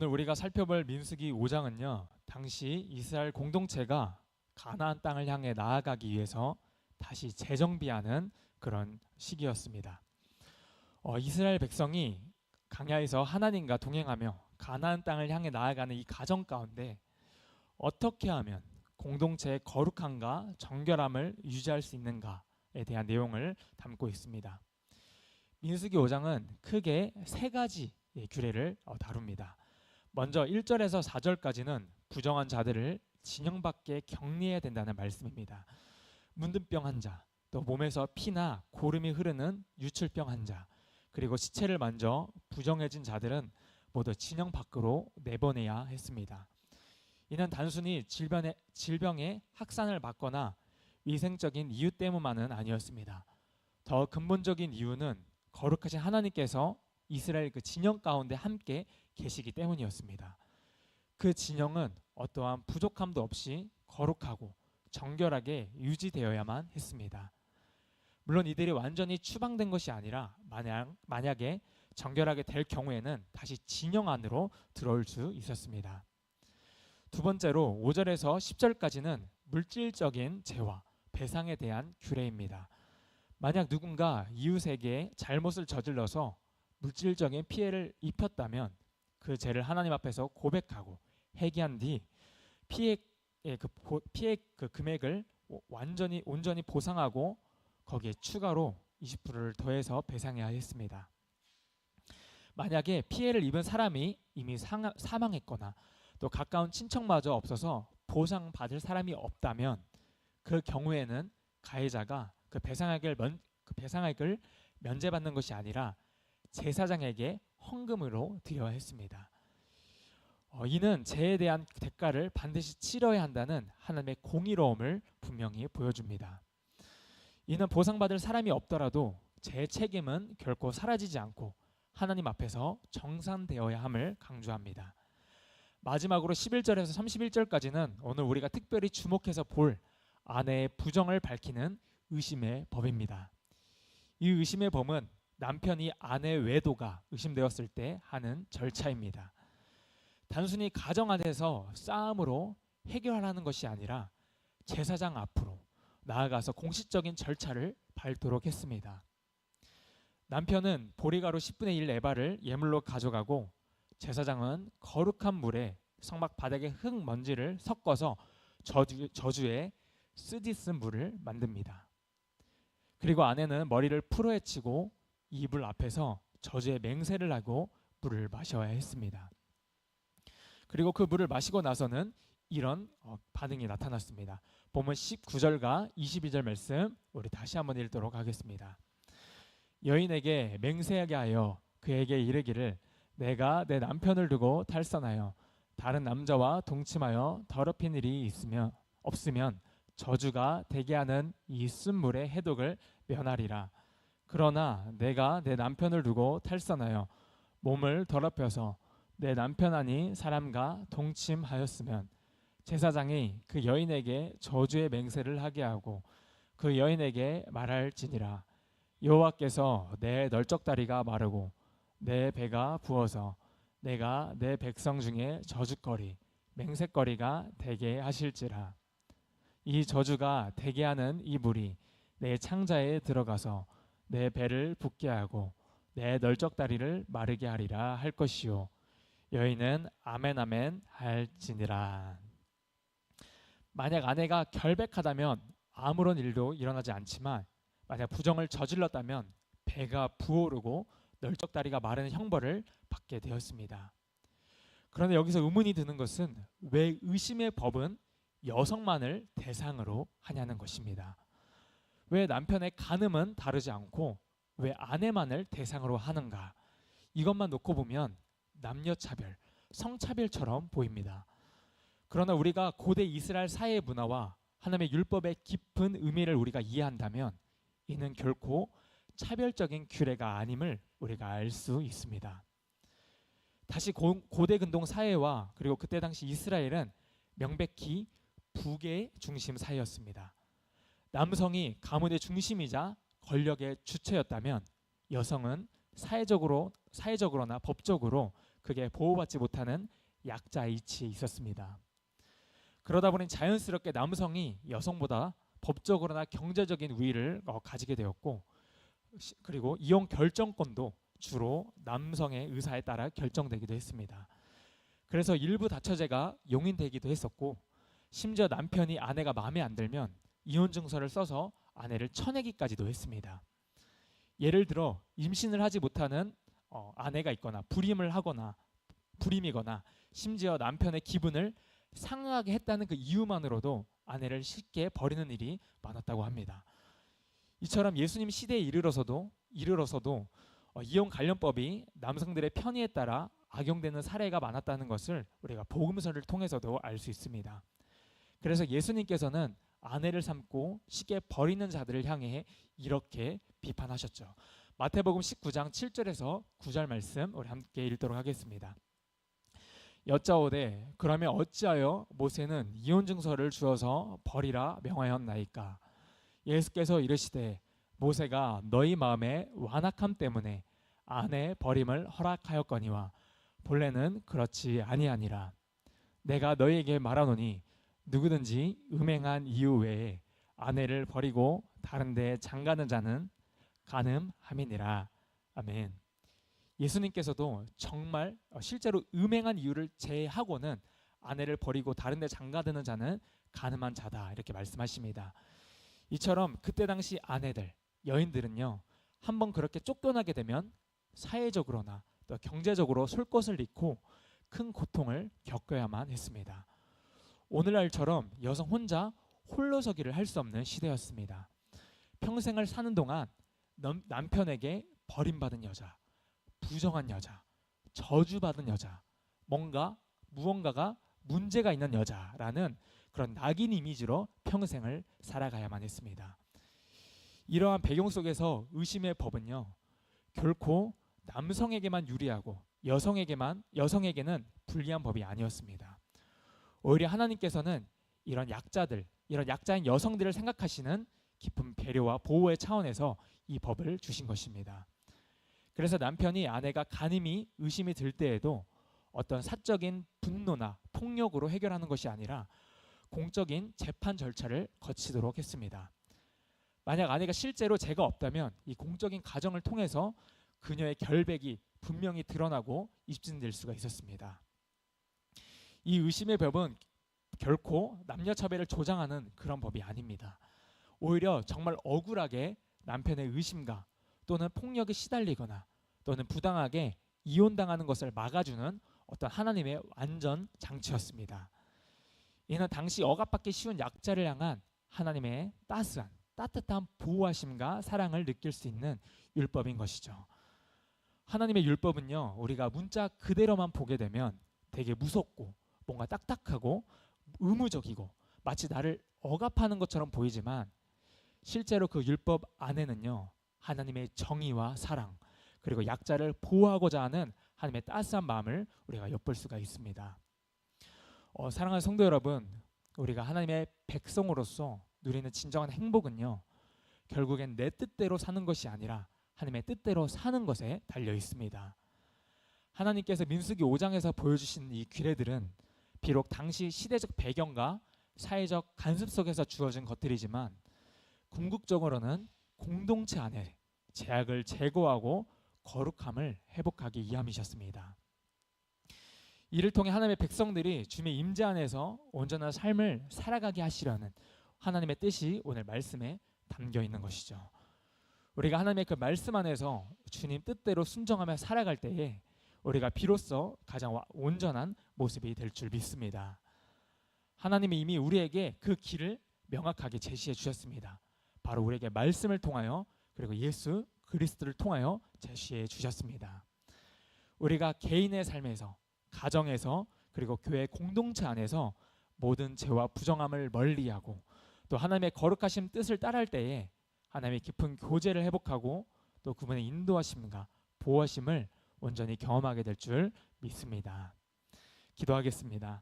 오늘 우리가 살펴볼 민수기 5장은요. 당시 이스라엘 공동체가 가나안 땅을 향해 나아가기 위해서 다시 재정비하는 그런 시기였습니다. 이스라엘 백성이 광야에서 하나님과 동행하며 가나안 땅을 향해 나아가는 이 과정 가운데 어떻게 하면 공동체의 거룩함과 정결함을 유지할 수 있는가에 대한 내용을 담고 있습니다. 민수기 5장은 크게 세 가지의 규례를 다룹니다. 먼저 1절에서 4절까지는 부정한 자들을 진영 밖에 격리해야 된다는 말씀입니다. 문둥병 환자, 또 몸에서 피나 고름이 흐르는 유출병 환자, 그리고 시체를 만져 부정해진 자들은 모두 진영 밖으로 내보내야 했습니다. 이는 단순히 질병의 확산을 막거나 위생적인 이유 때문만은 아니었습니다. 더 근본적인 이유는 거룩하신 하나님께서 이스라엘 그 진영 가운데 함께 계시기 때문이었습니다. 그 진영은 어떠한 부족함도 없이 거룩하고 정결하게 유지되어야만 했습니다. 물론 이들이 완전히 추방된 것이 아니라 만약에 정결하게 될 경우에는 다시 진영 안으로 들어올 수 있었습니다. 두 번째로 5절에서 10절까지는 물질적인 죄와 배상에 대한 규례입니다. 만약 누군가 이웃에게 잘못을 저질러서 물질적인 피해를 입혔다면 그 죄를 하나님 앞에서 고백하고 회개한 뒤 피해 그 금액을 온전히 보상하고 거기에 추가로 20%를 더해서 배상해야 했습니다. 만약에 피해를 입은 사람이 이미 사망했거나 또 가까운 친척마저 없어서 보상받을 사람이 없다면 그 경우에는 가해자가 그 배상액을 면제받는 것이 아니라 제사장에게 헌금으로 드려야 했습니다. 이는 죄에 대한 대가를 반드시 치러야 한다는 하나님의 공의로움을 분명히 보여줍니다. 이는 보상받을 사람이 없더라도 제 책임은 결코 사라지지 않고 하나님 앞에서 정산되어야 함을 강조합니다. 마지막으로 11절에서 31절까지는 오늘 우리가 특별히 주목해서 볼 아내의 부정을 밝히는 의심의 법입니다. 이 의심의 법은 남편이 아내 외도가 의심되었을 때 하는 절차입니다. 단순히 가정 안에서 싸움으로 해결하라는 것이 아니라 제사장 앞으로 나아가서 공식적인 절차를 밟도록 했습니다. 남편은 보리가루 10분의 1 에바를 예물로 가져가고 제사장은 거룩한 물에 성막 바닥의 흙 먼지를 섞어서 저주의 쓰디쓴 물을 만듭니다. 그리고 아내는 머리를 풀어헤치고 이불 앞에서 저주의 맹세를 하고 물을 마셔야 했습니다. 그리고 그 물을 마시고 나서는 이런 반응이 나타났습니다. 보면 19절과 22절 말씀 우리 다시 한번 읽도록 하겠습니다. 여인에게 맹세하게 하여 그에게 이르기를 내가 내 남편을 두고 탈선하여 다른 남자와 동침하여 더럽힌 일이 없으면 저주가 되게 하는 이 쓴물의 해독을 면하리라. 그러나 내가 내 남편을 두고 탈선하여 몸을 더럽혀서 내 남편 아닌 사람과 동침하였으면 제사장이 그 여인에게 저주의 맹세를 하게 하고 그 여인에게 말할지니라. 여호와께서 내 널쩍다리가 마르고 내 배가 부어서 내가 내 백성 중에 저주거리 맹세거리가 되게 하실지라. 이 저주가 되게 하는 이 물이 내 창자에 들어가서 내 배를 붓게 하고 내 널쩍다리를 마르게 하리라 할 것이요 여인은 아멘 아멘 할지니라. 만약 아내가 결백하다면 아무런 일도 일어나지 않지만 만약 부정을 저질렀다면 배가 부어오르고 널쩍다리가 마르는 형벌을 받게 되었습니다. 그런데 여기서 의문이 드는 것은 왜 의심의 법은 여성만을 대상으로 하냐는 것입니다. 왜 남편의 간음은 다르지 않고 왜 아내만을 대상으로 하는가? 이것만 놓고 보면 남녀차별, 성차별처럼 보입니다. 그러나 우리가 고대 이스라엘 사회의 문화와 하나님의 율법의 깊은 의미를 우리가 이해한다면 이는 결코 차별적인 규례가 아님을 우리가 알 수 있습니다. 다시 고대 근동 사회와 그리고 그때 당시 이스라엘은 명백히 부의 중심 사회였습니다. 남성이 가문의 중심이자 권력의 주체였다면 여성은 사회적으로나 법적으로 그게 보호받지 못하는 약자의 이치에 있었습니다. 그러다 보니 자연스럽게 남성이 여성보다 법적으로나 경제적인 우위를 가지게 되었고, 그리고 이혼 결정권도 주로 남성의 의사에 따라 결정되기도 했습니다. 그래서 일부 다처제가 용인되기도 했었고, 심지어 남편이 아내가 마음에 안 들면 이혼 증서를 써서 아내를 쳐내기까지도 했습니다. 예를 들어 임신을 하지 못하는 아내가 있거나 불임이거나 심지어 남편의 기분을 상하게 했다는 그 이유만으로도 아내를 쉽게 버리는 일이 많았다고 합니다. 이처럼 예수님 시대에 이르러서도 이혼 관련법이 남성들의 편의에 따라 악용되는 사례가 많았다는 것을 우리가 복음서를 통해서도 알 수 있습니다. 그래서 예수님께서는 아내를 삼고 쉽게 버리는 자들을 향해 이렇게 비판하셨죠. 마태복음 19장 7절에서 9절 말씀 우리 함께 읽도록 하겠습니다. 여짜오되 그러면 어찌하여 모세는 이혼 증서를 주어서 버리라 명하였나이까? 예수께서 이르시되 모세가 너희 마음의 완악함 때문에 아내 버림을 허락하였거니와 본래는 그렇지 아니하니라. 내가 너희에게 말하노니 누구든지 음행한 이유 외에 아내를 버리고 다른 데 장가는 자는 간음함이니라. 아멘. 예수님께서도 정말 실제로 음행한 이유를 제하고는 아내를 버리고 다른 데 장가드는 자는 간음한 자다 이렇게 말씀하십니다. 이처럼 그때 당시 아내들, 여인들은요, 한번 그렇게 쫓겨나게 되면 사회적으로나 또 경제적으로 설 것을 잃고 큰 고통을 겪어야만 했습니다. 오늘날처럼 여성 혼자 홀로서기를 할 수 없는 시대였습니다. 평생을 사는 동안 남편에게 버림받은 여자, 부정한 여자, 저주받은 여자, 무언가가 문제가 있는 여자라는 그런 낙인 이미지로 평생을 살아가야만 했습니다. 이러한 배경 속에서 의심의 법은요, 결코 남성에게만 유리하고 여성에게는 불리한 법이 아니었습니다. 오히려 하나님께서는 이런 약자인 여성들을 생각하시는 깊은 배려와 보호의 차원에서 이 법을 주신 것입니다. 그래서 남편이 아내가 간음이 의심이 들 때에도 어떤 사적인 분노나 폭력으로 해결하는 것이 아니라 공적인 재판 절차를 거치도록 했습니다. 만약 아내가 실제로 죄가 없다면 이 공적인 과정을 통해서 그녀의 결백이 분명히 드러나고 입증될 수가 있었습니다. 이 의심의 법은 결코 남녀차별을 조장하는 그런 법이 아닙니다. 오히려 정말 억울하게 남편의 의심과 또는 폭력에 시달리거나 또는 부당하게 이혼당하는 것을 막아주는 어떤 하나님의 완전 장치였습니다. 이는 당시 억압받기 쉬운 약자를 향한 하나님의 따뜻한 보호하심과 사랑을 느낄 수 있는 율법인 것이죠. 하나님의 율법은요, 우리가 문자 그대로만 보게 되면 되게 무섭고 뭔가 딱딱하고 의무적이고 마치 나를 억압하는 것처럼 보이지만 실제로 그 율법 안에는요, 하나님의 정의와 사랑, 그리고 약자를 보호하고자 하는 하나님의 따스한 마음을 우리가 엿볼 수가 있습니다. 사랑하는 성도 여러분, 우리가 하나님의 백성으로서 누리는 진정한 행복은요, 결국엔 내 뜻대로 사는 것이 아니라 하나님의 뜻대로 사는 것에 달려 있습니다. 하나님께서 민수기 5장에서 보여주신 이 규례들은 비록 당시 시대적 배경과 사회적 간섭 속에서 주어진 것들이지만 궁극적으로는 공동체 안에 제약을 제거하고 거룩함을 회복하기 위함이셨습니다. 이를 통해 하나님의 백성들이 주님의 임재 안에서 온전한 삶을 살아가게 하시려는 하나님의 뜻이 오늘 말씀에 담겨 있는 것이죠. 우리가 하나님의 그 말씀 안에서 주님 뜻대로 순종하며 살아갈 때에 우리가 비로소 가장 온전한 모습이 될 줄 믿습니다. 하나님이 이미 우리에게 그 길을 명확하게 제시해 주셨습니다. 바로 우리에게 말씀을 통하여 그리고 예수 그리스도를 통하여 제시해 주셨습니다. 우리가 개인의 삶에서, 가정에서, 그리고 교회 공동체 안에서 모든 죄와 부정함을 멀리하고 또 하나님의 거룩하신 뜻을 따라할 때에 하나님의 깊은 교제를 회복하고 또 그분의 인도하심과 보호하심을 온전히 경험하게 될 줄 믿습니다. 기도하겠습니다.